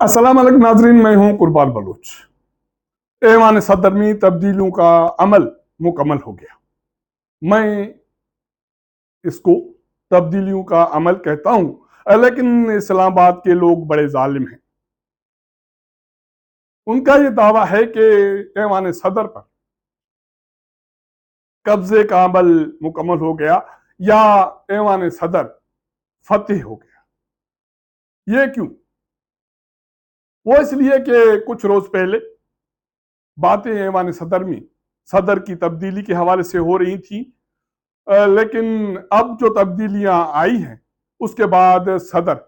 अस्सलाम वालेकुम नाजरीन, मैं हूं कुर्बान बलूच। ऐवान सदर में तब्दीलियों का अमल मुकम्मल हो गया। मैं इसको तब्दीलियों का अमल कहता हूं, लेकिन इस्लामाबाद के लोग बड़े जालिम हैं। उनका ये दावा है कि ऐवान सदर पर कब्जे का अमल मुकम्मल हो गया या ऐवान सदर फतेह हो गया। ये क्यों? वो इसलिए कि कुछ रोज पहले बातें ऐवान सदर में सदर की तब्दीली के हवाले से हो रही थी, लेकिन अब जो तब्दीलियां आई हैं उसके बाद सदर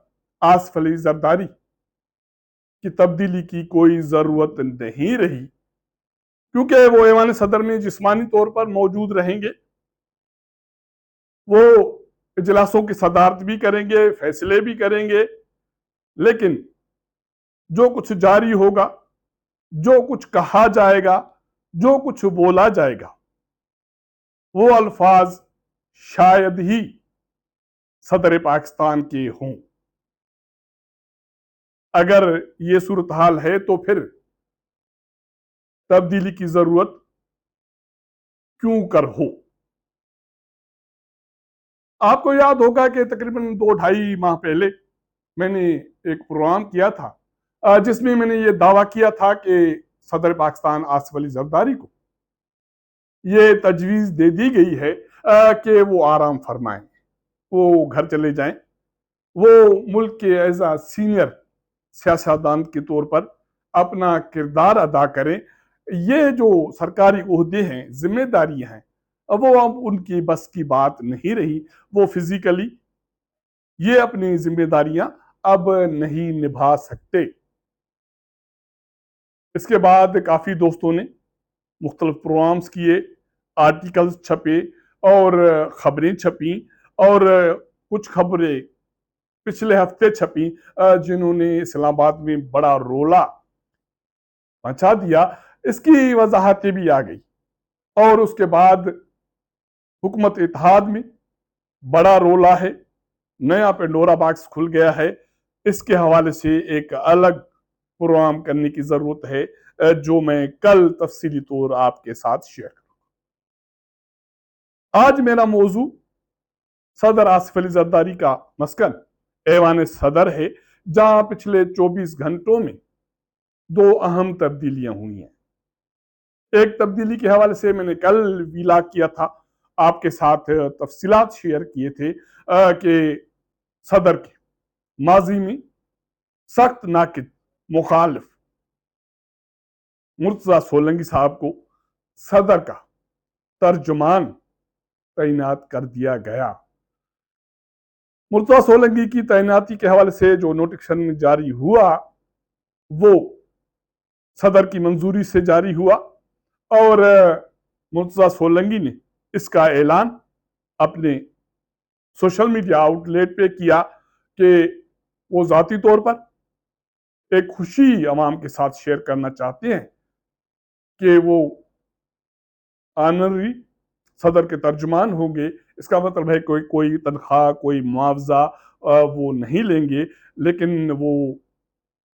आसिफ अली जरदारी की तब्दीली की कोई जरूरत नहीं रही, क्योंकि वो ऐवान सदर में जिस्मानी तौर पर मौजूद रहेंगे। वो इजलासों की सदारत भी करेंगे, फैसले भी करेंगे, लेकिन जो कुछ जारी होगा, जो कुछ कहा जाएगा, जो कुछ बोला जाएगा, वो अल्फाज शायद ही सदर पाकिस्तान के हों। अगर ये सूरत हाल है तो फिर तब्दीली की जरूरत क्यों कर हो। आपको याद होगा कि तकरीबन 2-2.5 माह पहले मैंने एक प्रोग्राम किया था, जिसमें मैंने ये दावा किया था कि सदर पाकिस्तान आसिफ अली जरदारी को ये तजवीज़ दे दी गई है कि वो आराम फरमाएं, वो घर चले जाएं, वो मुल्क के एज आ सीनियर सियासतदान के तौर पर अपना किरदार अदा करें। ये जो सरकारी ओहदे हैं, जिम्मेदारियां हैं, अब वो अब उनकी बस की बात नहीं रही। वो फिजिकली ये अपनी जिम्मेदारियां अब नहीं निभा सकते। इसके बाद काफ़ी दोस्तों ने मुख्तलिफ प्रोग्राम्स किए, आर्टिकल्स छपे और खबरें छपी, और कुछ खबरें पिछले हफ्ते छपी जिन्होंने इस्लामाबाद में बड़ा रोला मचा दिया। इसकी वजाहतें भी आ गई, और उसके बाद हुकूमत इत्तेहाद में बड़ा रोला है, नया पेंडोरा बॉक्स खुल गया है। इसके हवाले से एक अलग प्रोग्राम करने की जरूरत है, जो मैं कल तफसीली तौर आपके साथ शेयर करूंगा। आज मेरा मौजू सदर आसिफ अली जरदारी का मस्कन ऐवान सदर है, जहां पिछले 24 घंटों में दो अहम तब्दीलियां हुई हैं। एक तब्दीली के हवाले से मैंने कल वीलाग किया था, आपके साथ तफसीलात शेयर किए थे कि सदर के माजी में सख्त नाकिद मुखालिफ मुर्तजा सोलंकी साहब को सदर का तर्जुमान तैनात कर दिया गया। मुर्तजा सोलंकी की तैनाती के हवाले से जो नोटिफिकेशन जारी हुआ वो सदर की मंजूरी से जारी हुआ, और मुर्तजा सोलंकी ने इसका ऐलान अपने सोशल मीडिया आउटलेट पे किया कि वो जाती तौर पर एक खुशी अवाम के साथ शेयर करना चाहते हैं कि वो ऑनररी सदर के तर्जुमान होंगे। इसका मतलब है कोई कोई तनख्वाह, कोई मुआवजा वो नहीं लेंगे, लेकिन वो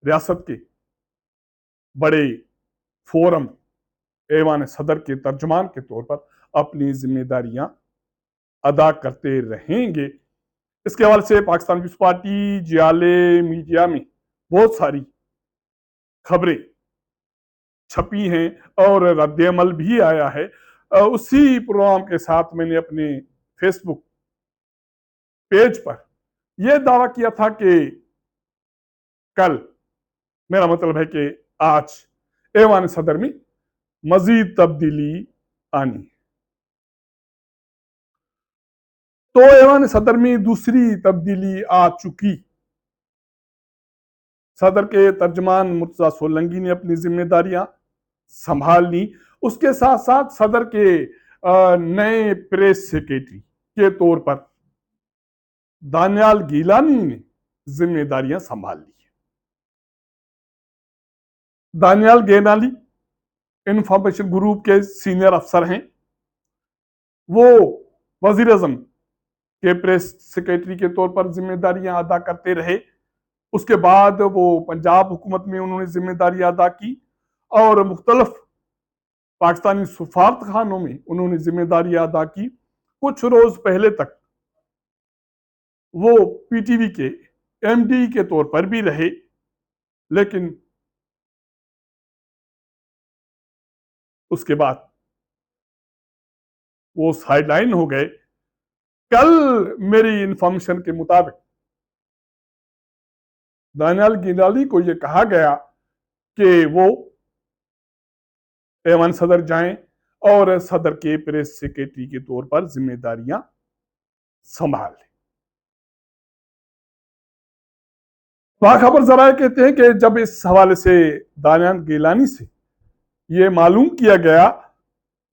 रियासत के बड़े फोरम ऐवान सदर के तर्जुमान के तौर पर अपनी जिम्मेदारियां अदा करते रहेंगे। इसके हवाले से पाकिस्तान पीपल्स पार्टी जियाले मीडिया में बहुत सारी खबरें छपी हैं और रद्दमल भी आया है। उसी प्रोग्राम के साथ मैंने अपने फेसबुक पेज पर यह दावा किया था कि कल, मेरा मतलब है कि आज, ऐवान सदर में मजीद तब्दीली आनी है। तो ऐवान सदर में दूसरी तब्दीली आ चुकी। सदर के तर्जमान मुर्तजा सोलंकी ने अपनी जिम्मेदारियां संभाल ली। उसके साथ साथ सदर के नए प्रेस सेक्रेटरी के तौर पर दानियाल गीलानी ने जिम्मेदारियां संभाल ली। दानियाल गीलानी इंफॉर्मेशन ग्रुप के सीनियर अफसर हैं। वो वजीर आजम के प्रेस सेक्रेटरी के तौर पर जिम्मेदारियां अदा करते रहे। उसके बाद वो पंजाब हुकूमत में उन्होंने जिम्मेदारी अदा की और मुख्तलफ पाकिस्तानी सफारत खानों में उन्होंने जिम्मेदारी अदा की। कुछ रोज पहले तक वो पीटीवी के एमडी के तौर पर भी रहे, लेकिन उसके बाद वो साइडलाइन हो गए। कल मेरी इंफॉर्मेशन के मुताबिक दानियाल गिलानी को यह कहा गया कि वो ऐवान सदर जाएं और सदर के प्रेस सेक्रेटरी के तौर पर जिम्मेदारियां संभाल लें। खबर जरा कहते हैं कि जब इस हवाले से दानियाल गिलानी से यह मालूम किया गया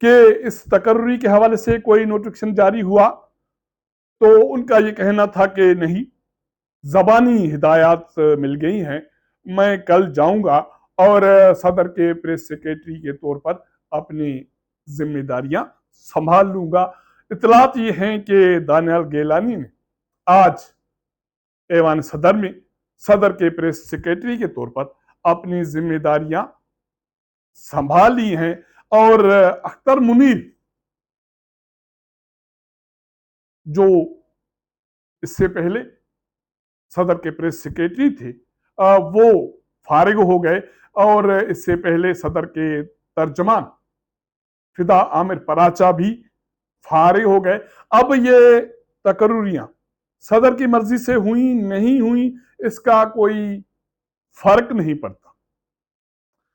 कि इस तकर्री के हवाले से कोई नोटिफिकेशन जारी हुआ, तो उनका यह कहना था कि नहीं, जबानी हिदायत मिल गई हैं, मैं कल जाऊंगा और सदर के प्रेस सेक्रेटरी के तौर पर अपनी जिम्मेदारियां संभाल लूंगा। इतलात ये हैं कि दानियाल गिलानी ने आज ऐवान सदर में सदर के प्रेस सेक्रेटरी के तौर पर अपनी जिम्मेदारियां संभाली हैं और अख्तर मुनीर जो इससे पहले सदर के प्रेस सेक्रेटरी थे, वो फारिग हो गए और इससे पहले सदर के तर्जमान फिदा आमिर पराचा भी फारिग हो गए। अब ये तकर्रियां सदर की मर्जी से हुई नहीं हुई इसका कोई फर्क नहीं पड़ता,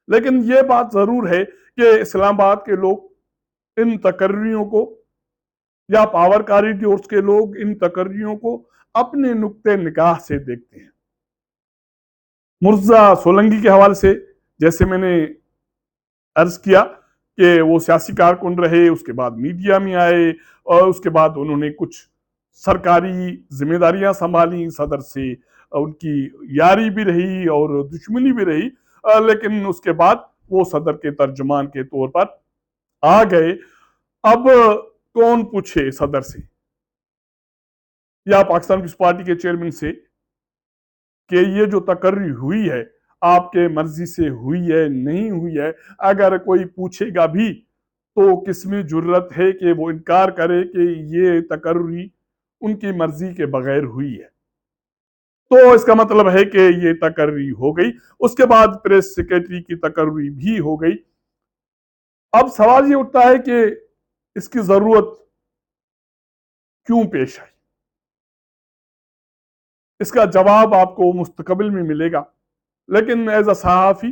लेकिन यह बात जरूर है कि इस्लामाबाद के लोग इन तकर्रियों को या पावर कॉरिडोर्स के लोग इन तकर्रियों को अपने नुक्ते निगाह से देखते हैं। मुर्जा सोलंकी के हवाले से जैसे मैंने अर्ज किया कि वो सियासी कारकुन रहे, उसके बाद मीडिया में आए और उसके बाद उन्होंने कुछ सरकारी जिम्मेदारियां संभाली, सदर से उनकी यारी भी रही और दुश्मनी भी रही, लेकिन उसके बाद वो सदर के तर्जुमान के तौर पर आ गए। अब कौन पूछे सदर से या पाकिस्तान पीपल्स पार्टी के चेयरमैन से कि ये जो तकर्री हुई है आपके मर्जी से हुई है नहीं हुई है। अगर कोई पूछेगा भी तो किसमें जुर्रत है कि वो इनकार करे कि ये तकर्री उनकी मर्जी के बगैर हुई है। तो इसका मतलब है कि ये तकर्री हो गई। उसके बाद प्रेस सेक्रेटरी की तकर्री भी हो गई। अब सवाल ये उठता है कि इसकी जरूरत क्यों पेश आई। इसका जवाब आपको मुस्तकबिल में मिलेगा, लेकिन एज अ सहाफी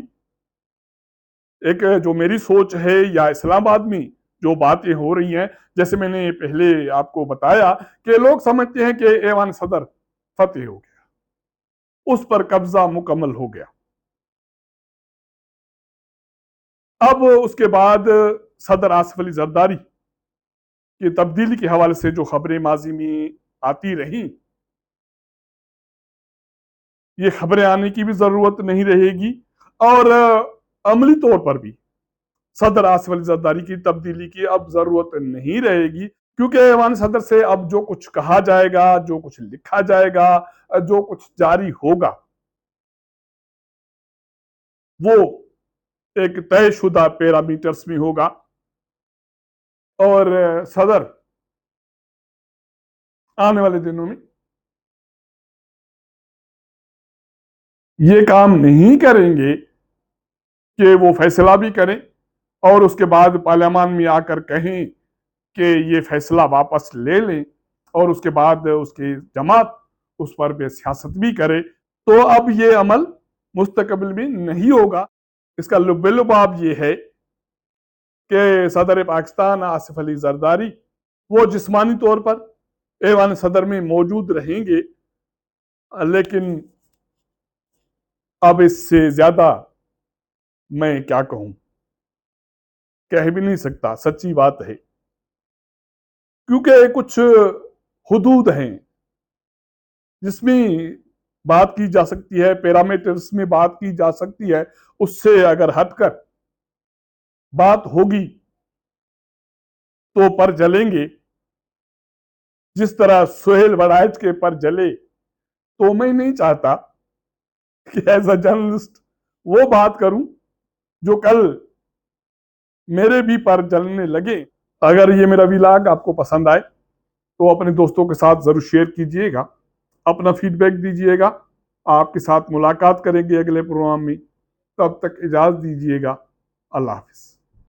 एक जो मेरी सोच है या इस्लामाबाद में जो बातें हो रही हैं, जैसे मैंने पहले आपको बताया कि लोग समझते हैं कि ऐवान सदर फतेह हो गया, उस पर कब्जा मुकम्मल हो गया। अब उसके बाद सदर आसिफ अली जरदारी की तब्दीली के हवाले से जो खबरें माजी में आती रही, ये खबरें आने की भी जरूरत नहीं रहेगी और अमली तौर पर भी सदर आसिफ अली जरदारी की तब्दीली की अब जरूरत नहीं रहेगी, क्योंकि ऐवान सदर से अब जो कुछ कहा जाएगा, जो कुछ लिखा जाएगा, जो कुछ जारी होगा, वो एक तयशुदा पैरामीटर्स में होगा और सदर आने वाले दिनों में ये काम नहीं करेंगे कि वो फैसला भी करें और उसके बाद पार्लियामान में आकर कहें कि ये फैसला वापस ले लें और उसके बाद उसकी जमात उस पर भी सियासत भी करे। तो अब ये अमल मुस्तकबिल में नहीं होगा। इसका लुबेलुबाब ये है कि सदर पाकिस्तान आसिफ अली जरदारी वो जिस्मानी तौर पर ऐवान सदर में मौजूद रहेंगे, लेकिन अब इससे ज्यादा मैं क्या कहूं, कह भी नहीं सकता, सच्ची बात है। क्योंकि कुछ हुदूद हैं जिसमें बात की जा सकती है, पैरामीटर्स में बात की जा सकती है, उससे अगर हटकर बात होगी तो पर जलेंगे। जिस तरह सुहेल वड़ाइच के पर जले, तो मैं नहीं चाहता कि एज अ जर्नलिस्ट वो बात करूं जो कल मेरे भी पर जलने लगे। अगर ये मेरा व्लॉग आपको पसंद आए तो अपने दोस्तों के साथ जरूर शेयर कीजिएगा, अपना फीडबैक दीजिएगा। आपके साथ मुलाकात करेंगे अगले प्रोग्राम में, तब तक इजाजत दीजिएगा। अल्लाह हाफिज।